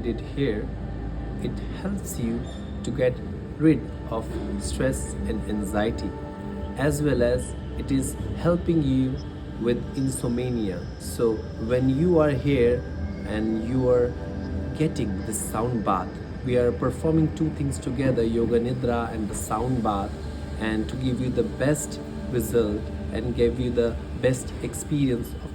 did here, it helps you to get rid of stress and anxiety, as well as it is helping you with insomnia. So when you are here and you are getting the sound bath, we are performing two things together, yoga nidra and the sound bath, and to give you the best result and give you the best experience of